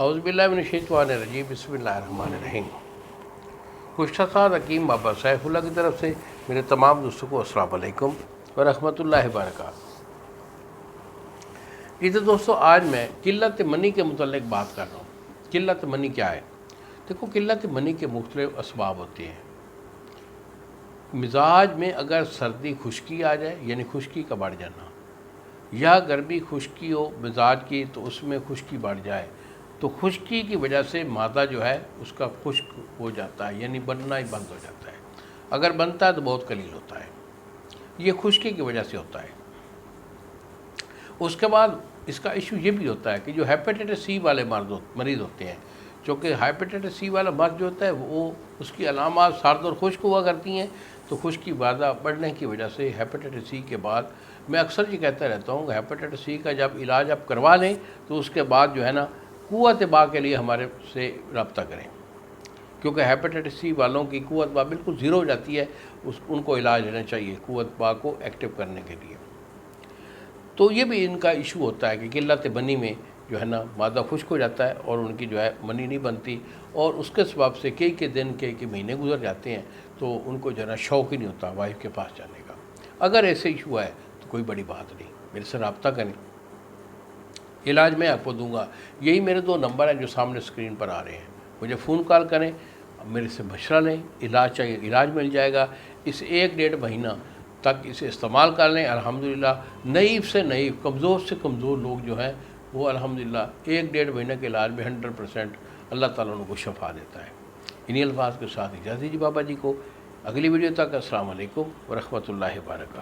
औज़ुबिल्लाहिमिनश्शैतानिर्रजीम बिस्मिल्लाहिर्रहमानिर्रहीम। खुशखसाद हकीम बाबा सैफुल्लाह की तरफ से मेरे तमाम दोस्तों को अस्सलाम वालेकुम व रहमतुल्लाहि व बरकातहू। इधर दोस्तों, आज मैं किल्लत मनी के मुतल्लिक़ बात कर रहा हूँ। किल्लत मनी क्या है? देखो, किल्लत मनी के मुख्तलिफ़ असबाब होते हैं। मिजाज में अगर सर्दी खुश्की आ जाए, यानी खुश्की का बढ़ जाना, या गर्मी खुश्की हो मिजाज की तो उसमें खुश्की बढ़ जाए, तो खुश्की की वजह से मादा जो है उसका खुश्क हो जाता है, यानी बनना ही बंद हो जाता है। अगर बनता है तो बहुत कलील होता है। ये खुश्की की वजह से होता है। उसके बाद इसका इशू ये भी होता है कि जो हेपेटाइटिस सी वाले मरीज़ होते हैं, चूँकि हेपेटाइटिस सी वाला मर्ज जो होता है वो उसकी अलामात सर्द और खुश्क हुआ करती हैं, तो खुश्की ज़्यादा बढ़ने की वजह से हेपेटाइटिस सी के बाद मैं अक्सर ये कहता रहता हूँ कि हेपेटाइटिस सी का जब इलाज आप करवा लें तो उसके बाद जो है ना, कुव्वत बा के लिए हमारे से रब्ता करें, क्योंकि हेपेटाइटिस सी वालों की कुव्वत बा बिल्कुल ज़ीरो हो जाती है। उनको इलाज लेना चाहिए कुव्वत बा को एक्टिव करने के लिए। तो ये भी इनका इशू होता है कि किल्लत मनी में जो है ना, मादा खुश्क हो जाता है और उनकी जो है मनी नहीं बनती, और उसके सबब से कई दिन कई महीने गुजर जाते हैं, तो उनको जो है ना शौक़ ही नहीं होता वाइफ के पास जाने का। अगर ऐसे इशू है तो कोई बड़ी बात नहीं, मेरे से रब्ता करें, इलाज मैं आपको दूंगा। यही मेरे 2 नंबर हैं जो सामने स्क्रीन पर आ रहे हैं। मुझे फ़ोन कॉल करें, मेरे से मशवरा लें, इलाज चाहिए इलाज मिल जाएगा। इस 1-1.5 महीना तक इसे इस्तेमाल कर लें। अल्हम्दुलिल्लाह, नईफ़ से नईफ़, कमज़ोर से कमज़ोर लोग जो हैं वो अल्हम्दुलिल्लाह 1-1.5 महीने के इलाज में 100% अल्लाह ताला उनको शफ़ा देता है। इन्हीं अल्फाज के साथ इजाज़त दीजिए बाबा जी को। अगली वीडियो तक अस्सलाम वालेकुम व रहमतुल्लाहि व बरकातहू।